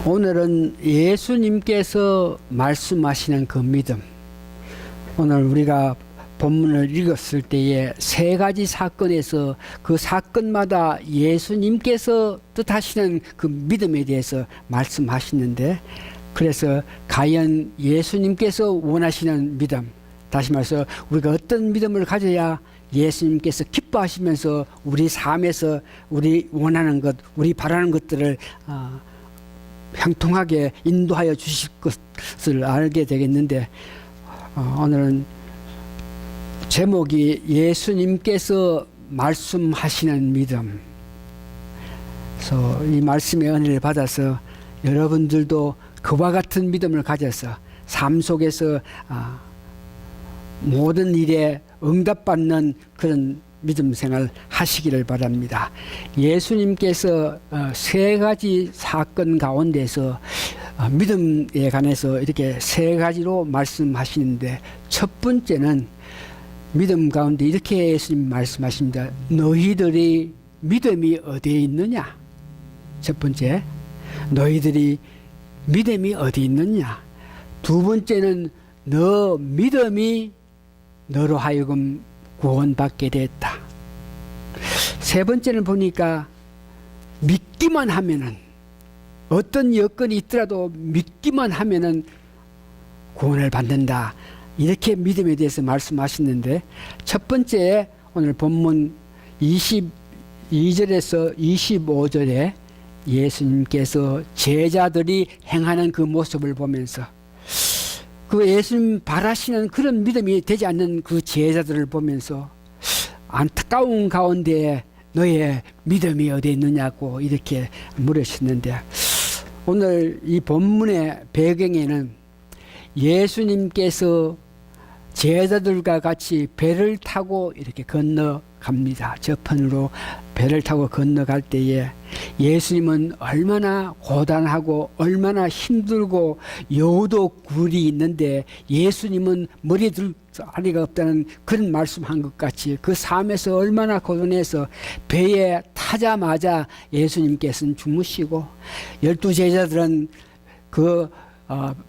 오늘은 예수님께서 말씀하시는 그 믿음. 오늘 우리가 본문을 읽었을 때에 세 가지 사건에서 그 사건마다 예수님께서 뜻하시는 그 믿음에 대해서 말씀하시는데, 그래서 과연 예수님께서 원하시는 믿음, 다시 말해서 우리가 어떤 믿음을 가져야 예수님께서 기뻐하시면서 우리 삶에서 우리 원하는 것, 우리 바라는 것들을 형통하게 인도하여 주실 것을 알게 되겠는데, 오늘은 제목이 예수님께서 말씀하시는 믿음. 그래서 이 말씀의 은혜를 받아서 여러분들도 그와 같은 믿음을 가져서 삶 속에서 모든 일에 응답받는 그런 믿음 생활 하시기를 바랍니다. 예수님께서 세 가지 사건 가운데서 믿음에 관해서 이렇게 세 가지로 말씀하시는데, 첫 번째는 믿음 가운데 이렇게 예수님 말씀하십니다. 너희들이 믿음이 어디에 있느냐? 첫 번째, 너희들이 믿음이 어디 있느냐? 두 번째는 너 믿음이 너로 하여금 구원받게 됐다. 세 번째는 보니까 믿기만 하면은, 어떤 여건이 있더라도 믿기만 하면은 구원을 받는다. 이렇게 믿음에 대해서 말씀하시는데, 첫 번째 오늘 본문 22절에서 25절에 예수님께서 제자들이 행하는 그 모습을 보면서, 그 예수님 바라시는 그런 믿음이 되지 않는 그 제자들을 보면서 안타까운 가운데 너의 믿음이 어디 있느냐고 이렇게 물으셨는데, 오늘 이 본문의 배경에는 예수님께서 제자들과 같이 배를 타고 이렇게 건너갑니다. 저편으로 배를 타고 건너갈 때에 예수님은 얼마나 고단하고 얼마나 힘들고 여우도 굴이 있는데, 예수님은 머리에 들 자리가 없다는 그런 말씀한 것 같이 그 삶에서 얼마나 고단해서 배에 타자마자 예수님께서는 주무시고, 12제자들은 그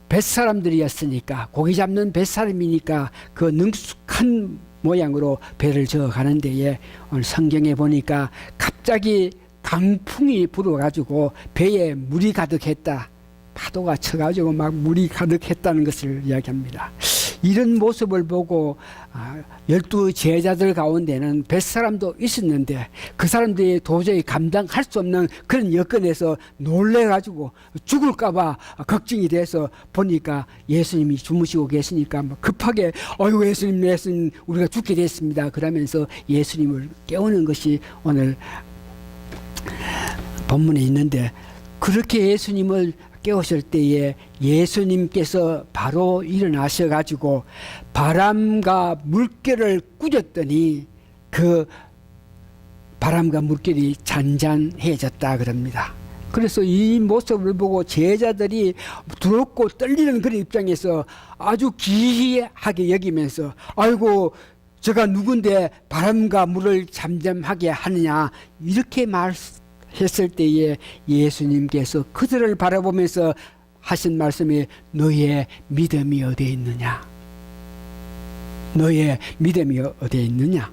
뱃사람들이었으니까, 고기 잡는 뱃사람이니까 그 능숙한 모양으로 배를 저어가는 데에 오늘 성경에 보니까 갑자기 강풍이 불어가지고 배에 물이 가득했다. 파도가 쳐가지고 막 물이 가득했다는 것을 이야기합니다. 이런 모습을 보고 12제자들 가운데는 뱃사람도 있었는데, 그 사람들이 도저히 감당할 수 없는 그런 여건에서 놀래가지고 죽을까봐 걱정이 돼서 보니까 예수님이 주무시고 계시니까 급하게 어이구 예수님 우리가 죽게 됐습니다. 그러면서 예수님을 깨우는 것이 오늘 본문에 있는데, 그렇게 예수님을 깨우실 때에 예수님께서 바로 일어나셔가지고 바람과 물결을 꾸짖더니 그 바람과 물결이 잔잔해졌다 그럽니다. 그래서 이 모습을 보고 제자들이 두렵고 떨리는 그런 입장에서 아주 기이하게 여기면서, 아이고 제가 누군데 바람과 물을 잠잠하게 하느냐, 이렇게 했을 때에 예수님께서 그들을 바라보면서 하신 말씀이 너의 믿음이 어디에 있느냐? 너의 믿음이 어디에 있느냐?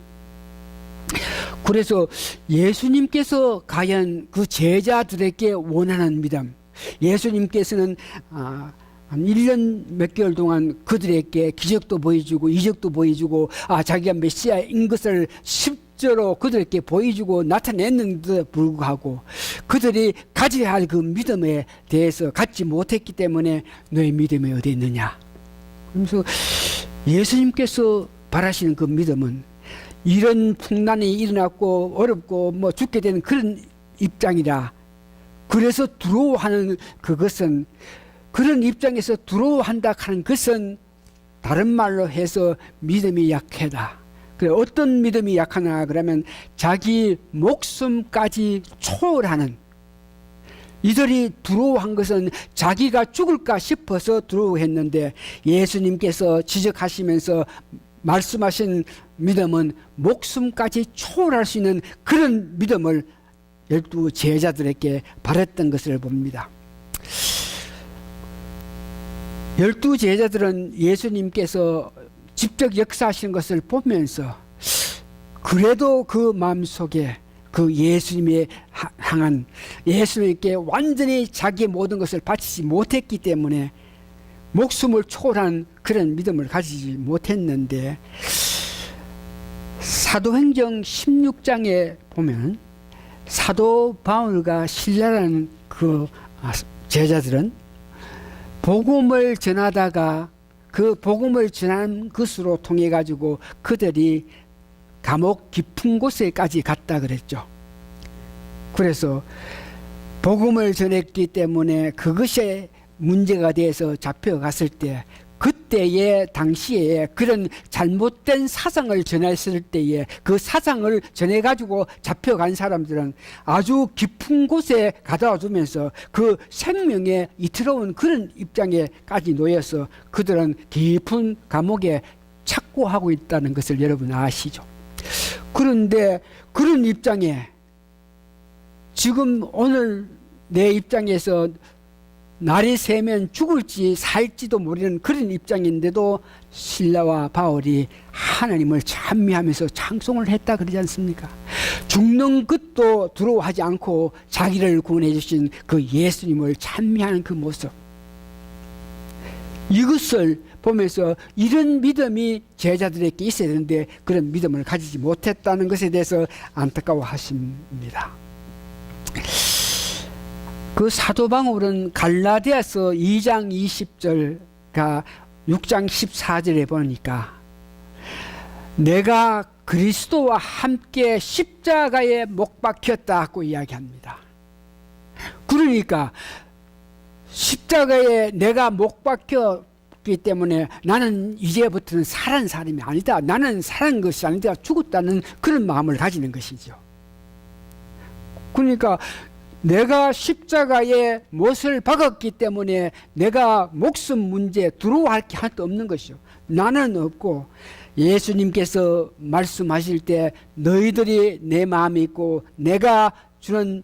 그래서 예수님께서 과연 그 제자들에게 원하는 믿음, 예수님께서는 한 1년 몇 개월 동안 그들에게 기적도 보여주고 이적도 보여주고 자기가 메시아인 것을 실제로 그들에게 보여주고 나타냈는데도 불구하고 그들이 가져야 할 그 믿음에 대해서 갖지 못했기 때문에 너의 믿음이 어디 있느냐. 그래서 예수님께서 바라시는 그 믿음은 이런 풍란이 일어났고 어렵고 죽게 되는 그런 입장이라, 그래서 두려워하는 그것은, 그런 입장에서 두려워한다 하는 것은 다른 말로 해서 믿음이 약하다. 그래, 어떤 믿음이 약하나 그러면 자기 목숨까지 초월하는, 이들이 두려워한 것은 자기가 죽을까 싶어서 두려워했는데, 예수님께서 지적하시면서 말씀하신 믿음은 목숨까지 초월할 수 있는 그런 믿음을 12 제자들에게 바랬던 것을 봅니다. 열두 제자들은 예수님께서 직접 역사하시는 것을 보면서 그래도 그 마음속에 그 예수님에 향한, 예수님께 완전히 자기의 모든 것을 바치지 못했기 때문에 목숨을 초월한 그런 믿음을 가지지 못했는데, 사도행정 16장에 보면 사도 바울과 실라라는 그 제자들은 복음을 전하다가 그 복음을 전한 것으로 통해 가지고 그들이 감옥 깊은 곳에까지 갔다 그랬죠. 그래서 복음을 전했기 때문에 그것에 문제가 돼서 잡혀갔을 때, 그때의 당시에 그런 잘못된 사상을 전했을 때에 그 사상을 전해가지고 잡혀간 사람들은 아주 깊은 곳에 가둬 두면서 그 생명에 이틀어온 그런 입장에까지 놓여서 그들은 깊은 감옥에 착고하고 있다는 것을 여러분 아시죠? 그런데 그런 입장에 지금 오늘 내 입장에서 날이 새면 죽을지 살지도 모르는 그런 입장인데도 실라와 바울이 하나님을 찬미하면서 찬송을 했다 그러지 않습니까? 죽는 것도 두려워하지 않고 자기를 구원해 주신 그 예수님을 찬미하는 그 모습, 이것을 보면서 이런 믿음이 제자들에게 있어야 되는데 그런 믿음을 가지지 못했다는 것에 대해서 안타까워하십니다. 그 사도 바울은 갈라디아서 2장 20절과 6장 14절에 보니까 내가 그리스도와 함께 십자가에 못 박혔다고 이야기합니다. 그러니까 십자가에 내가 못 박혔기 때문에 나는 이제부터는 살은 사람이 아니다, 나는 사는 것이 아니다, 죽었다는 그런 마음을 가지는 것이죠. 그러니까 내가 십자가에 못을 박았기 때문에 내가 목숨 문제 두려워할 게 하나도 없는 것이죠. 나는 없고, 예수님께서 말씀하실 때 너희들이 내 마음이 있고 내가 주는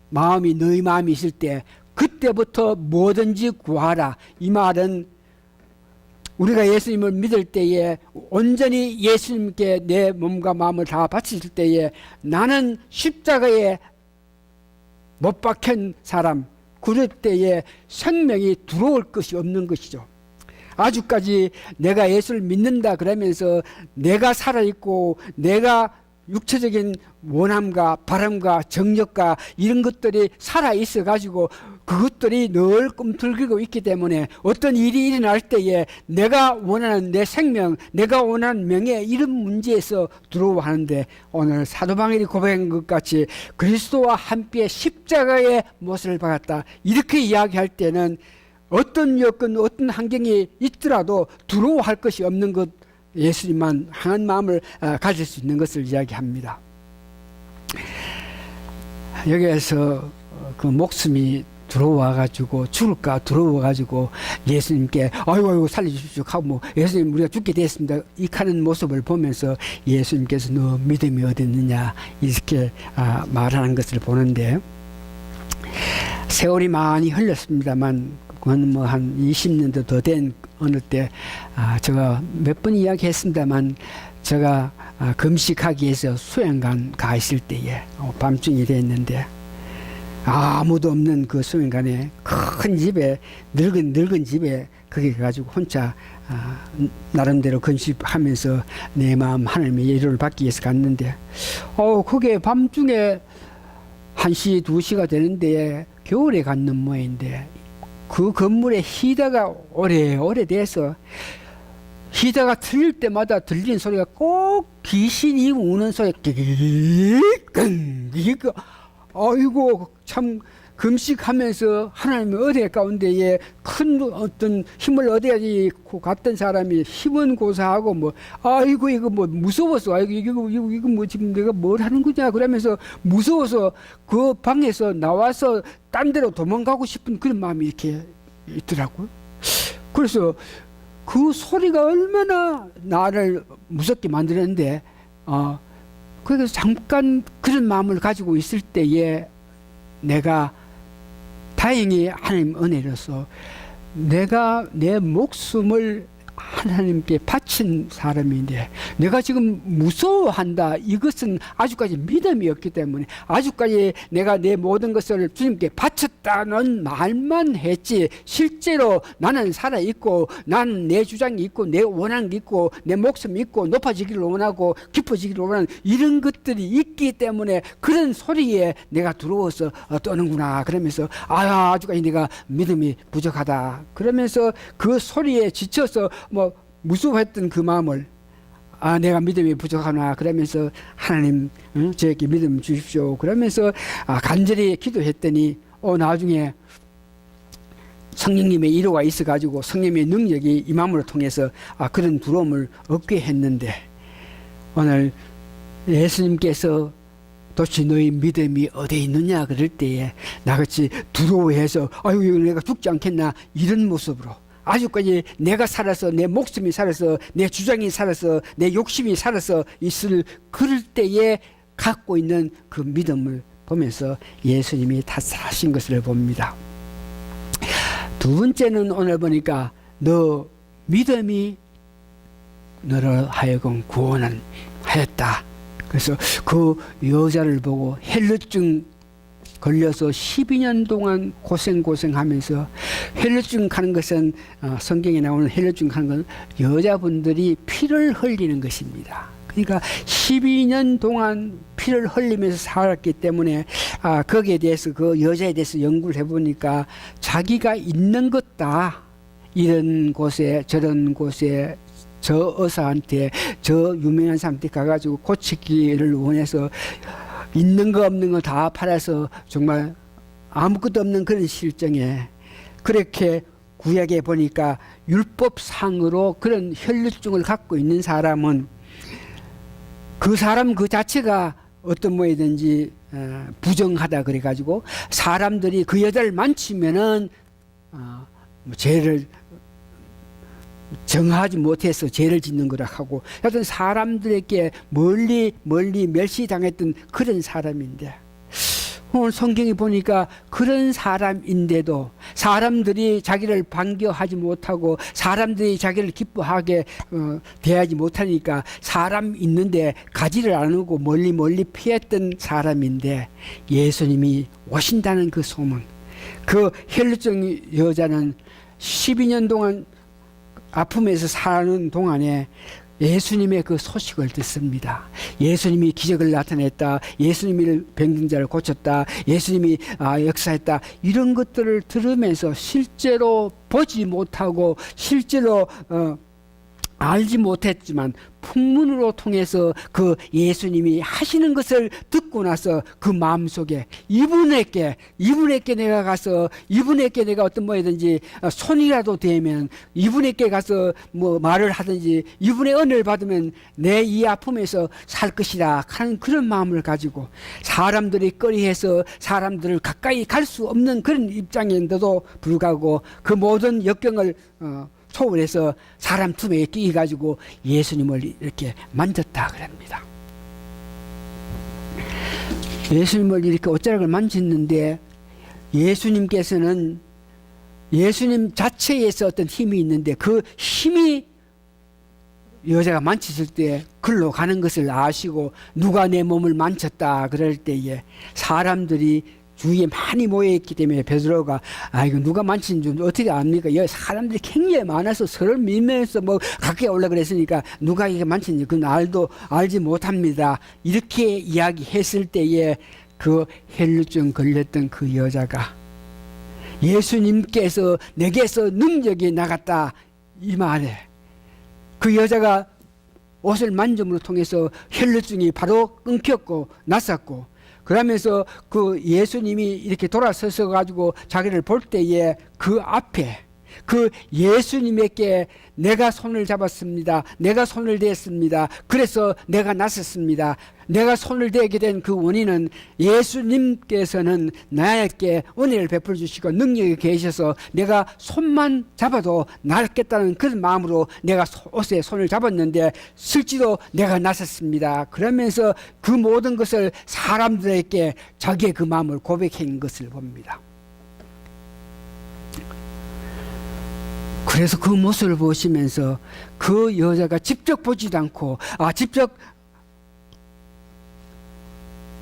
마음이 너희 마음이 있을 때 그때부터 뭐든지 구하라. 이 말은 우리가 예수님을 믿을 때에 온전히 예수님께 내 몸과 마음을 다 바칠 때에 나는 십자가에 못 박힌 사람, 그럴 때에 생명이 들어올 것이 없는 것이죠. 아직까지 내가 예수를 믿는다 그러면서 내가 살아있고 내가 육체적인 원함과 바람과 정력과 이런 것들이 살아있어 가지고 그것들이 늘 꿈틀거리고 있기 때문에 어떤 일이 일어날 때에 내가 원하는 내 생명, 내가 원하는 명예, 이런 문제에서 두려워하는데, 오늘 사도 바울이 고백한 것 같이 그리스도와 함께 십자가의 못을 박았다 이렇게 이야기할 때는 어떤 여건 어떤 환경이 있더라도 두려워할 것이 없는 것, 예수님만 향한 마음을 가질 수 있는 것을 이야기합니다. 여기에서 그 목숨이 들어와가지고 죽을까 두려워가지고 예수님께 아이고 살려주십시오 하고 뭐 예수님 우리가 죽게 됐습니다 이 하는 모습을 보면서 예수님께서 너 믿음이 어디 있느냐 이렇게 말하는 것을 보는데, 세월이 많이 흘렀습니다만 그건 뭐 한 20년도 더 된 어느 때 제가 몇 번 이야기했습니다만 제가 금식하기 위해서 수행관 가 있을 때에 밤중이 됐는데 아무도 없는 그 수행관에 큰 집에 늙은 집에 거기 가지고 혼자 나름대로 금식하면서 내 마음 하나님의 예를 받기 위해서 갔는데 그게 밤중에 1시 2시가 되는데 겨울에 갔는 모양인데 그 건물에 히다가 오래돼서 히다가 틀릴 때마다 들리는 소리가 꼭 귀신이 우는 소리, 아이고 참 금식하면서 하나님의 은혜 가운데에 큰 어떤 힘을 얻어야지 갔던 사람이 힘은 고사하고 뭐 아이고 이거 뭐 무서워서 아이고 이거 뭐 지금 내가 뭘 하는 거냐 그러면서 무서워서 그 방에서 나와서 딴 데로 도망가고 싶은 그런 마음이 이렇게 있더라고요. 그래서 그 소리가 얼마나 나를 무섭게 만드는데 그래서 잠깐 그런 마음을 가지고 있을 때에 내가 다행히 하나님 은혜로서 내가 내 목숨을 하나님께 바친 사람인데 내가 지금 무서워한다. 이것은 아주까지 믿음이 없기 때문에 아주까지 내가 내 모든 것을 주님께 바쳤다는 말만 했지 실제로 나는 살아있고 나는 내 주장이 있고 내 원한이 있고 내 목숨이 있고 높아지기를 원하고 깊어지기를 원하는 이런 것들이 있기 때문에 그런 소리에 내가 들어와서 떠는구나. 그러면서 아주까지 내가 믿음이 부족하다. 그러면서 그 소리에 지쳐서 뭐 무서워했던 그 마음을 내가 믿음이 부족하나 그러면서 하나님 저에게 믿음 주십시오. 그러면서 간절히 기도했더니 나중에 성령님의 위로가 있어가지고 성령님의 능력이 이 마음으로 통해서 그런 두려움을 얻게 했는데 오늘 예수님께서 도대체 너희 믿음이 어디에 있느냐 그럴 때에 나같이 두려워해서 아유 내가 죽지 않겠나 이런 모습으로 아직까지 내가 살아서 내 목숨이 살아서 내 주장이 살아서 내 욕심이 살아서 있을 그럴 때에 갖고 있는 그 믿음을 보면서 예수님이 탓하신 것을 봅니다. 두 번째는 오늘 보니까 너 믿음이 너를 하여금 구원하였다. 그래서 그 여자를 보고 헬루증 걸려서 12년 동안 고생하면서 헬루증 가는 것은 성경에 나오는 헬루증 가는 건 여자분들이 피를 흘리는 것입니다. 그러니까 12년 동안 피를 흘리면서 살았기 때문에 거기에 대해서 그 여자에 대해서 연구를 해보니까 자기가 있는 것다. 이런 곳에 저런 곳에 저 의사한테 저 유명한 사람한테 가가지고 고치기를 원해서 있는 거 없는 거 다 팔아서 정말 아무것도 없는 그런 실정에 그렇게 구약에 보니까 율법상으로 그런 혈루증을 갖고 있는 사람은 그 사람 그 자체가 어떤 뭐이든지 부정하다 그래가지고 사람들이 그 여자를 만지면은 죄를 정하지 못해서 죄를 짓는 거라 하고 하여튼 사람들에게 멀리 멸시당했던 그런 사람인데 오늘 성경에 보니까 그런 사람인데도 사람들이 자기를 반겨하지 못하고 사람들이 자기를 기뻐하게 대하지 못하니까 사람 있는데 가지를 않고 멀리 피했던 사람인데 예수님이 오신다는 그 소문 그 혈루증 여자는 12년 동안 아픔에서 사는 동안에 예수님의 그 소식을 듣습니다. 예수님이 기적을 나타냈다. 예수님이 병든자를 고쳤다. 예수님이 역사했다. 이런 것들을 들으면서 실제로 보지 못하고 실제로 알지 못했지만 풍문으로 통해서 그 예수님이 하시는 것을 듣고 나서 그 마음속에 이분에게 내가 가서 이분에게 내가 어떤 뭐든지 손이라도 대면 이분에게 가서 뭐 말을 하든지 이분의 은혜를 받으면 내 이 아픔에서 살 것이라 하는 그런 마음을 가지고 사람들이 꺼리해서 사람들을 가까이 갈 수 없는 그런 입장인데도 불구하고 그 모든 역경을 초월해서 사람 틈에 끼가지고 예수님을 이렇게 만졌다 그럽니다. 예수님을 이렇게 옷자락을 만졌는데 예수님께서는 예수님 자체에서 어떤 힘이 있는데 그 힘이 여자가 만졌을 때 글로 가는 것을 아시고 누가 내 몸을 만졌다 그럴 때에 사람들이 주위에 많이 모여있기 때문에 베드로가 이거 누가 만진 줄 어떻게 압니까? 여기 사람들이 굉장히 많아서 서로 밀면서 뭐 가까이 올라 그랬으니까 누가 이게 만진지 그건 알지 못합니다. 이렇게 이야기했을 때에 그 혈루증 걸렸던 그 여자가 예수님께서 내게서 능력이 나갔다 이 말에 그 여자가 옷을 만짐으로 통해서 혈루증이 바로 끊겼고 났었고 그러면서 그 예수님이 이렇게 돌아서서 가지고 자기를 볼 때에 그 앞에 그 예수님에게 내가 손을 잡았습니다. 내가 손을 대었습니다. 그래서 내가 났었습니다. 내가 손을 대게 된 그 원인은 예수님께서는 나에게 은혜를 베풀어 주시고 능력이 계셔서 내가 손만 잡아도 낫겠다는 그런 마음으로 내가 옷에 손을 잡았는데 실제로 내가 났었습니다. 그러면서 그 모든 것을 사람들에게 자기의 그 마음을 고백한 것을 봅니다. 그래서 그 모습을 보시면서 그 여자가 직접 보지도 않고 직접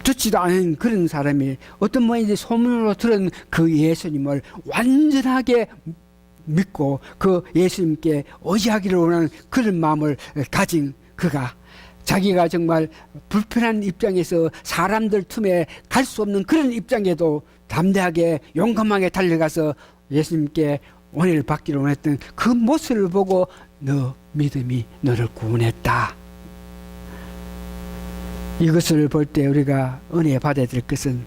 듣지도 않은 그런 사람이 어떤 모양인지 소문으로 들은 그 예수님을 완전하게 믿고 그 예수님께 의지하기를 원하는 그런 마음을 가진 그가 자기가 정말 불편한 입장에서 사람들 틈에 갈 수 없는 그런 입장에도 담대하게 용감하게 달려가서 예수님께 은혜를 받기를 원했던 그 모습을 보고 너 믿음이 너를 구원했다. 이것을 볼 때 우리가 은혜 받아야 될 것은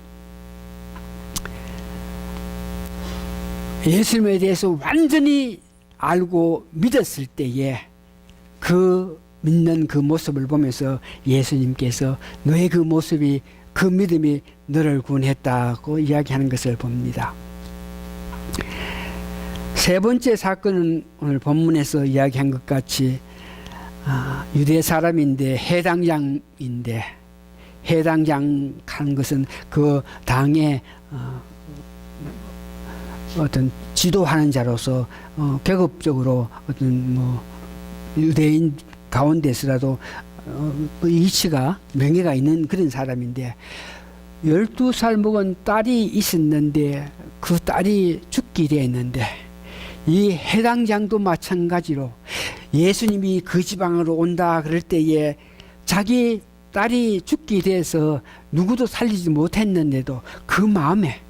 예수님에 대해서 완전히 알고 믿었을 때에 그 믿는 그 모습을 보면서 예수님께서 너의 그 모습이 그 믿음이 너를 구원했다고 이야기하는 것을 봅니다. 세 번째 사건은 오늘 본문에서 이야기한 것 같이 유대 사람인데 해당장인데 해당장 하는 것은 그 당의 어떤 지도하는 자로서 계급적으로 어떤 유대인 가운데서라도 이치가 명예가 있는 그런 사람인데 12살 먹은 딸이 있었는데 그 딸이 죽게 되었는데 이 해당장도 마찬가지로 예수님이 그 지방으로 온다 그럴 때에 자기 딸이 죽게 돼서 누구도 살리지 못했는데도 그 마음에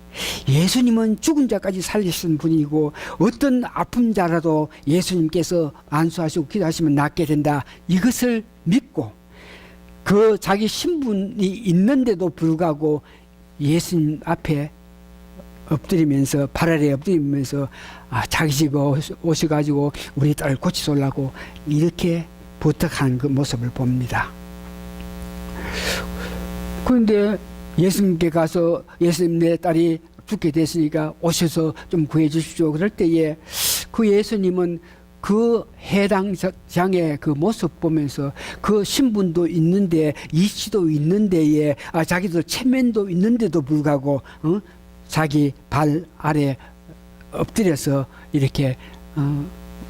예수님은 죽은 자까지 살리신 분이고 어떤 아픈 자라도 예수님께서 안수하시고 기도하시면 낫게 된다. 이것을 믿고 그 자기 신분이 있는데도 불구하고 예수님 앞에 엎드리면서 발 아래에 엎드리면서 자기 집 오셔가지고 우리 딸을 고치소려고 이렇게 부탁하는 그 모습을 봅니다. 그런데 예수님께 가서 예수님 내 딸이 죽게 됐으니까 오셔서 좀 구해 주십시오. 그럴 때에 그 예수님은 그 해당장의 그 모습 보면서 그 신분도 있는데 이치도 있는데에 자기도 체면도 있는데도 불구하고 자기 발 아래 엎드려서 이렇게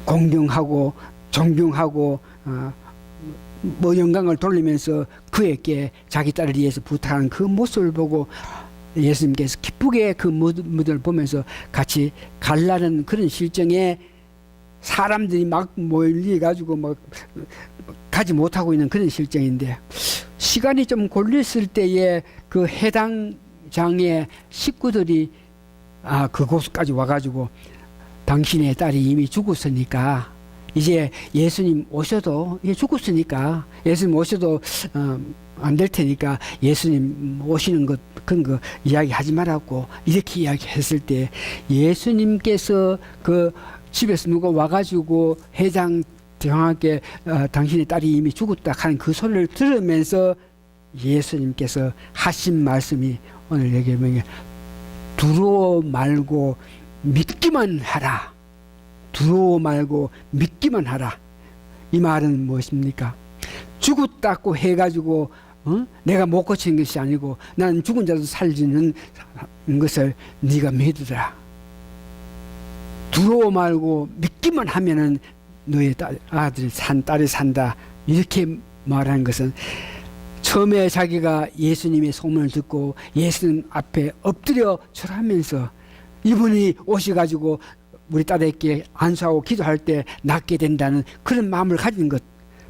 공경하고 존경하고 영광을 돌리면서 그에게 자기 딸을 위해서 부탁하는 그 모습을 보고 예수님께서 기쁘게 그 모습을 보면서 같이 갈라는 그런 실정에 사람들이 막 몰려가지고 막 가지 못하고 있는 그런 실정인데 시간이 좀 걸렸을 때에 그 해당장의 식구들이 그곳까지 와가지고 당신의 딸이 이미 죽었으니까 이제 예수님 오셔도 죽었으니까 예수님 오셔도 안 될 테니까 예수님 오시는 것 그런 거 이야기하지 말라고 이렇게 이야기했을 때 예수님께서 그 집에서 누가 와가지고 해당장에게 당신의 딸이 이미 죽었다 하는 그 소리를 들으면서 예수님께서 하신 말씀이 오늘 여기 보면 두려워 말고 믿기만 하라. 두려워 말고 믿기만 하라. 이 말은 무엇입니까? 죽었다고 해가지고 내가 못 고치는 것이 아니고 나는 죽은 자도 살리는 것을 네가 믿으라. 두려워 말고 믿기만 하면은 너의 딸이 산다. 이렇게 말하는 것은 처음에 자기가 예수님의 소문을 듣고 예수님 앞에 엎드려 절하면서 이분이 오셔가지고 우리 딸에게 안수하고 기도할 때 낫게 된다는 그런 마음을 가진 것.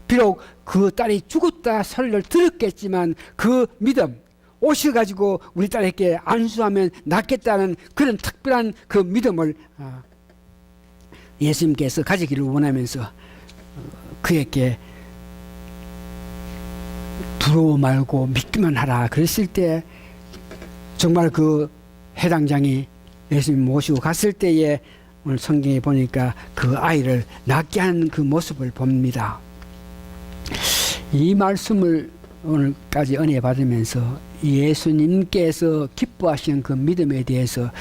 비록 그 딸이 죽었다 소리를 들었겠지만 그 믿음, 오셔가지고 우리 딸에게 안수하면 낫겠다는 그런 특별한 그 믿음을 예수님께서 가지기를 원하면서 그에게 두려워 말고 믿기만 하라 그랬을 때 정말 그 해당장이 예수님 모시고 갔을 때에 오늘 성경에 보니까 그 아이를 낫게 하는 그 모습을 봅니다. 이 말씀을 오늘까지 은혜 받으면서 예수님께서 기뻐하시는 그 믿음에 대해서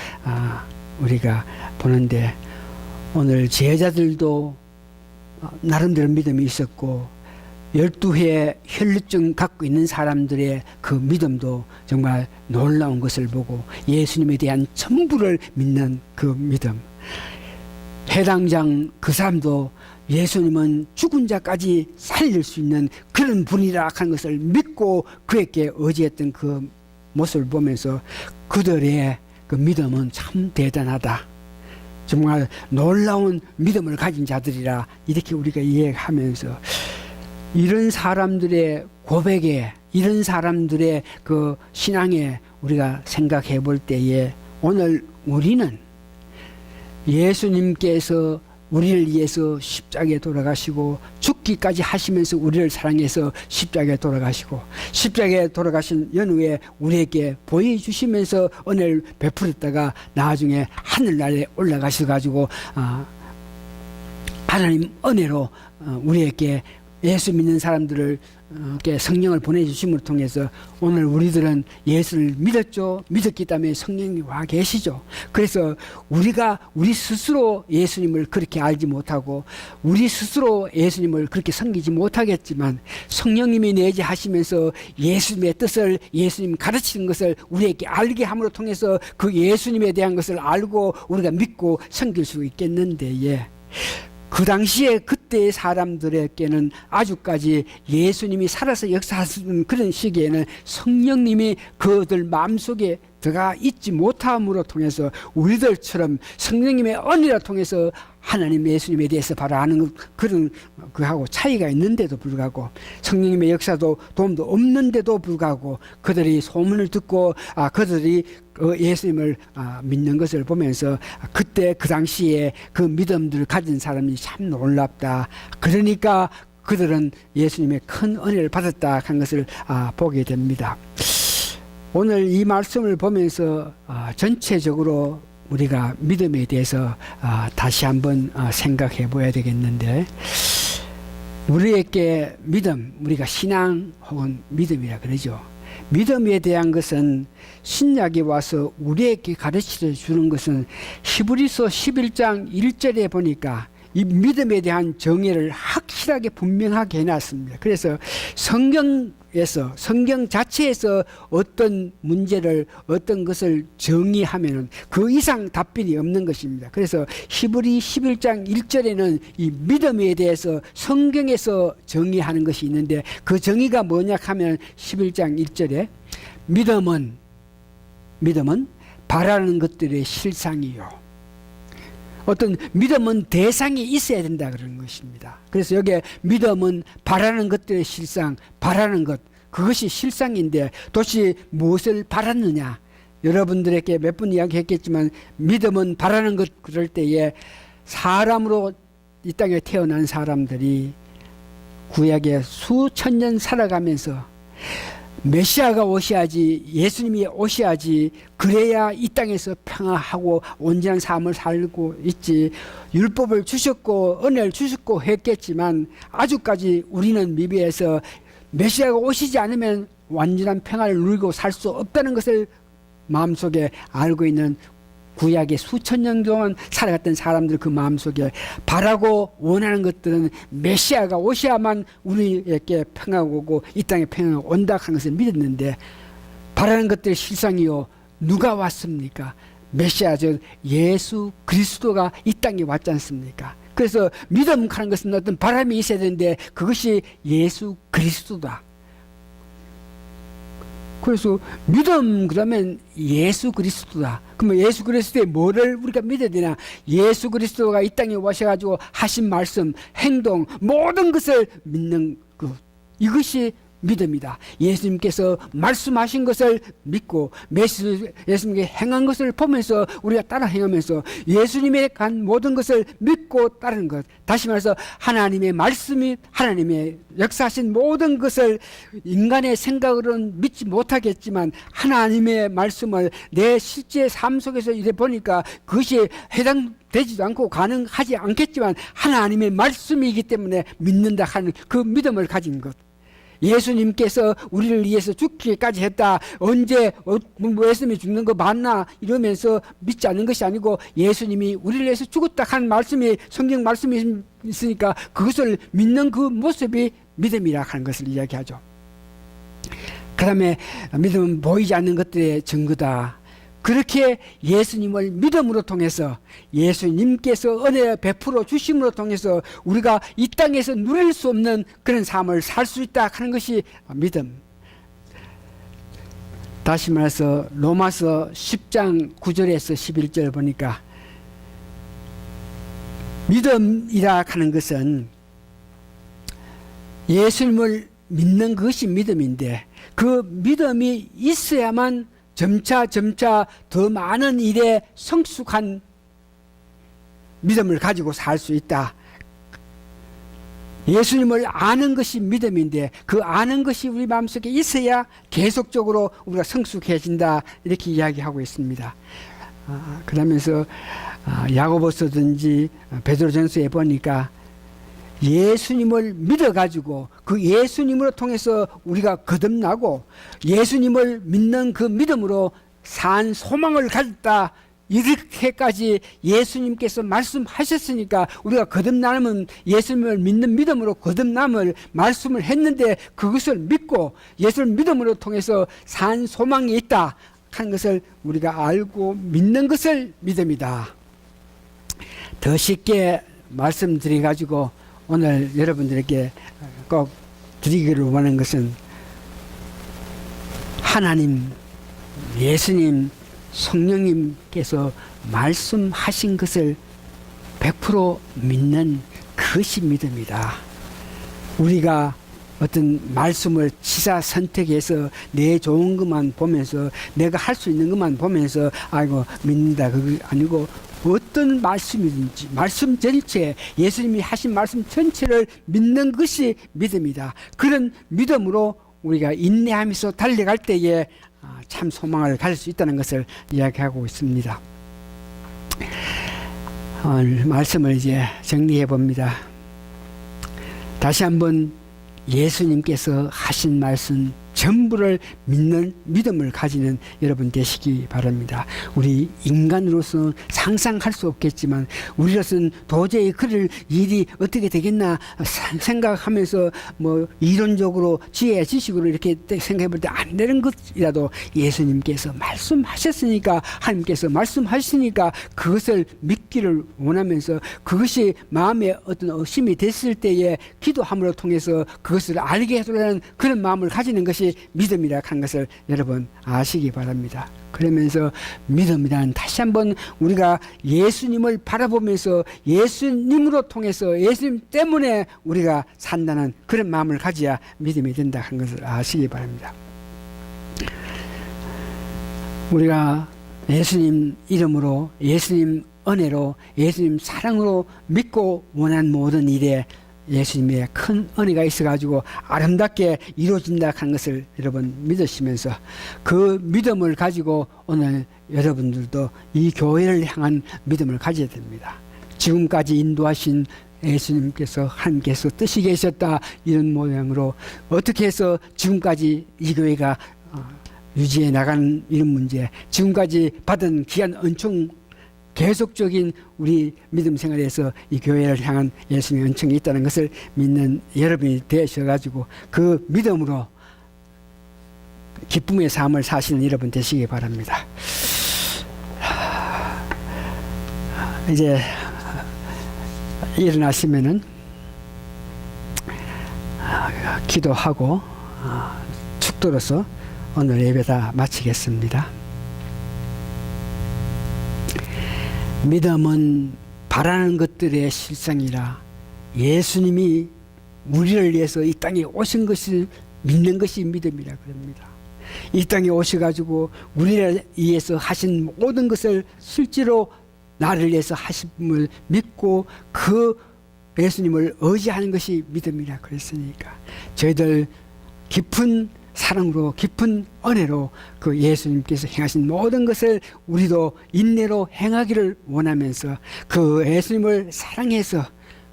우리가 보는데 오늘 제자들도 나름대로 믿음이 있었고 12회 혈루증 갖고 있는 사람들의 그 믿음도 정말 놀라운 것을 보고 예수님에 대한 전부를 믿는 그 믿음. 해당장 그 사람도 예수님은 죽은 자까지 살릴 수 있는 그런 분이라 하는 것을 믿고 그에게 의지했던 그 모습을 보면서 그들의 그 믿음은 참 대단하다. 정말 놀라운 믿음을 가진 자들이라 이렇게 우리가 이해하면서 이런 사람들의 고백에 이런 사람들의 그 신앙에 우리가 생각해 볼 때에 오늘 우리는 예수님께서 우리를 위해서 십자가에 돌아가시고 죽기까지 하시면서 우리를 사랑해서 십자가에 돌아가시고 십자가에 돌아가신 연후에 우리에게 보여주시면서 은혜를 베풀었다가 나중에 하늘나라에 올라가셔가지고 하나님 은혜로 우리에게 예수 믿는 사람들을 성령을 보내주심을 통해서 오늘 우리들은 예수를 믿었죠. 믿었기 때문에 성령이 와 계시죠. 그래서 우리가 우리 스스로 예수님을 그렇게 알지 못하고 우리 스스로 예수님을 그렇게 섬기지 못하겠지만 성령님이 내재하시면서 예수님의 뜻을 예수님 가르치는 것을 우리에게 알게 함으로 통해서 그 예수님에 대한 것을 알고 우리가 믿고 섬길 수 있겠는데 그 당시에 그때의 사람들에게는 아주까지 예수님이 살아서 역사하시는 그런 시기에는 성령님이 그들 마음속에 들어가 있지 못함으로 통해서 우리들처럼 성령님의 은혜를 통해서 하나님 예수님에 대해서 바로 아는 그런 그하고 차이가 있는데도 불구하고 성령님의 역사도 도움도 없는데도 불구하고 그들이 소문을 듣고 그들이 예수님을 믿는 것을 보면서 그때 그 당시에 그 믿음들을 가진 사람이 참 놀랍다. 그러니까 그들은 예수님의 큰 은혜를 받았다 한 것을 보게 됩니다. 오늘 이 말씀을 보면서 전체적으로 우리가 믿음에 대해서 다시 한번 생각해 봐야 되겠는데 우리에게 믿음, 우리가 신앙 혹은 믿음이라 그러죠. 믿음에 대한 것은 신약에 와서 우리에게 가르쳐 주는 것은 히브리서 11장 1절에 보니까 이 믿음에 대한 정의를 확실하게 분명하게 해놨습니다. 그래서 성경에서 성경 자체에서 어떤 문제를 어떤 것을 정의하면은 그 이상 답변이 없는 것입니다. 그래서 히브리 11장 1절에는 이 믿음에 대해서 성경에서 정의하는 것이 있는데 그 정의가 뭐냐 하면 11장 1절에 믿음은 바라는 것들의 실상이요. 어떤 믿음은 대상이 있어야 된다 그러는 것입니다. 그래서 여기에 믿음은 바라는 것들의 실상, 바라는 것, 그것이 실상인데 도대체 무엇을 바랐느냐? 여러분들에게 몇 번 이야기했겠지만 믿음은 바라는 것 그럴 때에 사람으로 이 땅에 태어난 사람들이 구약에 수천 년 살아가면서 메시아가 오셔야지, 예수님이 오셔야지, 그래야 이 땅에서 평화하고 온전한 삶을 살고 있지. 율법을 주셨고 은혜를 주셨고 했겠지만 아직까지 우리는 미비해서 메시아가 오시지 않으면 완전한 평화를 누리고 살 수 없다는 것을 마음속에 알고 있는 구약의 수천 년 동안 살아갔던 사람들 그 마음속에 바라고 원하는 것들은 메시아가 오셔야만 우리에게 평화가 오고 이 땅에 평화가 온다 하는 것을 믿었는데 바라는 것들의 실상이요. 누가 왔습니까? 메시아 즉 예수 그리스도가 이 땅에 왔지 않습니까? 그래서 믿음 하는 것은 어떤 바람이 있어야 되는데 그것이 예수 그리스도다. 그래서 믿음 그러면 예수 그리스도다. 그러면 예수 그리스도의 뭐를 우리가 믿어야 되나? 예수 그리스도가 이 땅에 오셔가지고 하신 말씀, 행동 모든 것을 믿는 것, 이것이 믿음이다. 예수님께서 말씀하신 것을 믿고 예수님께 행한 것을 보면서 우리가 따라 행하면서 예수님의 간 모든 것을 믿고 따르는 것. 다시 말해서 하나님의 말씀이 하나님의 역사하신 모든 것을 인간의 생각으로는 믿지 못하겠지만 하나님의 말씀을 내 실제 삶 속에서 이래 보니까 그것이 해당되지도 않고 가능하지 않겠지만 하나님의 말씀이기 때문에 믿는다 하는 그 믿음을 가진 것. 예수님께서 우리를 위해서 죽기까지 했다. 언제 예수님이 죽는 거 맞나? 이러면서 믿지 않는 것이 아니고 예수님이 우리를 위해서 죽었다 하는 말씀이 성경 말씀이 있으니까 그것을 믿는 그 모습이 믿음이라 하는 것을 이야기하죠. 그 다음에 믿음은 보이지 않는 것들의 증거다. 그렇게 예수님을 믿음으로 통해서 예수님께서 은혜 베풀어 주심으로 통해서 우리가 이 땅에서 누릴 수 없는 그런 삶을 살 수 있다 하는 것이 믿음. 다시 말해서 로마서 10장 9절에서 11절 보니까 믿음이라 하는 것은 예수님을 믿는 것이 믿음인데 그 믿음이 있어야만 점차 더 많은 일에 성숙한 믿음을 가지고 살 수 있다. 예수님을 아는 것이 믿음인데 그 아는 것이 우리 마음속에 있어야 계속적으로 우리가 성숙해진다 이렇게 이야기하고 있습니다. 그러면서 야고보서든지 베드로전서에 보니까 예수님을 믿어가지고 그 예수님으로 통해서 우리가 거듭나고 예수님을 믿는 그 믿음으로 산 소망을 가졌다 이렇게까지 예수님께서 말씀하셨으니까 우리가 거듭나면 예수님을 믿는 믿음으로 거듭남을 말씀을 했는데 그것을 믿고 예수를 믿음으로 통해서 산 소망이 있다 하는 것을 우리가 알고 믿는 것을 믿음이다. 더 쉽게 말씀드려가지고 오늘 여러분들에게 꼭 드리기를 원하는 것은 하나님, 예수님, 성령님께서 말씀하신 것을 100% 믿는 그것이 믿음이다. 우리가 어떤 말씀을 취사 선택해서 내 좋은 것만 보면서 내가 할 수 있는 것만 보면서 아이고 믿는다 그게 아니고 어떤 말씀이든지 말씀 전체 예수님이 하신 말씀 전체를 믿는 것이 믿음이다. 그런 믿음으로 우리가 인내하면서 달려갈 때에 참 소망을 가질 수 있다는 것을 이야기하고 있습니다. 오늘 말씀을 이제 정리해 봅니다. 다시 한번 예수님께서 하신 말씀 전부를 믿는 믿음을 가지는 여러분 되시기 바랍니다. 우리 인간으로서 상상할 수 없겠지만 우리로서는 도저히 그럴 일이 어떻게 되겠나 생각하면서 뭐 이론적으로 지혜 지식으로 이렇게 생각해 볼 때 안 되는 것이라도 예수님께서 말씀하셨으니까 하나님께서 말씀하시니까 그것을 믿기를 원하면서 그것이 마음에 어떤 의심이 됐을 때에 기도함으로 통해서 그것을 알게 해주려는 그런 마음을 가지는 것이 믿음이라 하는 것을 여러분 아시기 바랍니다. 그러면서 믿음이란 다시 한번 우리가 예수님을 바라보면서 예수님으로 통해서 예수님 때문에 우리가 산다는 그런 마음을 가져야 믿음이 된다 하는 것을 아시기 바랍니다. 우리가 예수님 이름으로 예수님 은혜로 예수님 사랑으로 믿고 원한 모든 일에 예수님의 큰 은혜가 있어가지고 아름답게 이루어진다 하는 것을 여러분 믿으시면서 그 믿음을 가지고 오늘 여러분들도 이 교회를 향한 믿음을 가져야 됩니다. 지금까지 인도하신 예수님께서 하나님께서 뜻이 계셨다 이런 모양으로 어떻게 해서 지금까지 이 교회가 유지해 나가는 이런 문제 지금까지 받은 귀한 은총 계속적인 우리 믿음 생활에서 이 교회를 향한 예수님의 은총이 있다는 것을 믿는 여러분이 되셔가지고 그 믿음으로 기쁨의 삶을 사시는 여러분 되시기 바랍니다. 이제 일어나시면은 기도하고 축도로서 오늘 예배 다 마치겠습니다. 믿음은 바라는 것들의 실상이라 예수님이 우리를 위해서 이 땅에 오신 것을 믿는 것이 믿음이라 그럽니다. 이 땅에 오셔가지고 우리를 위해서 하신 모든 것을 실제로 나를 위해서 하심을 믿고 그 예수님을 의지하는 것이 믿음이라 그랬으니까 저희들 깊은 사랑으로 깊은 은혜로 그 예수님께서 행하신 모든 것을 우리도 인내로 행하기를 원하면서 그 예수님을 사랑해서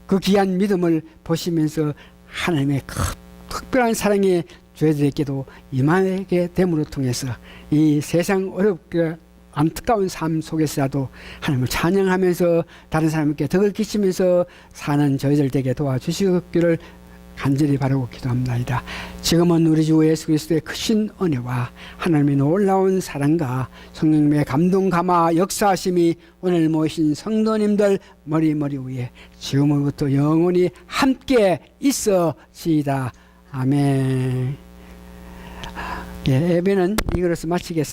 그 귀한 믿음을 보시면서 하나님의 특별한 사랑에 저희들에게도 임하게 됨으로 통해서 이 세상 어렵게 안타까운 삶 속에서라도 하나님을 찬양하면서 다른 사람에게 덕을 끼치면서 사는 저희들 되게 도와주시기를 간절히 바라고 기도합니다. 지금은 우리 주 예수 그리스도의 크신 은혜와 하나님의 놀라운 사랑과 성령님의 감동 감화 역사하심이 오늘 모이신 성도님들 머리 위에 지금부터 영원히 함께 있어지이다. 아멘. 예, 예배는 이것으로 마치겠습니다.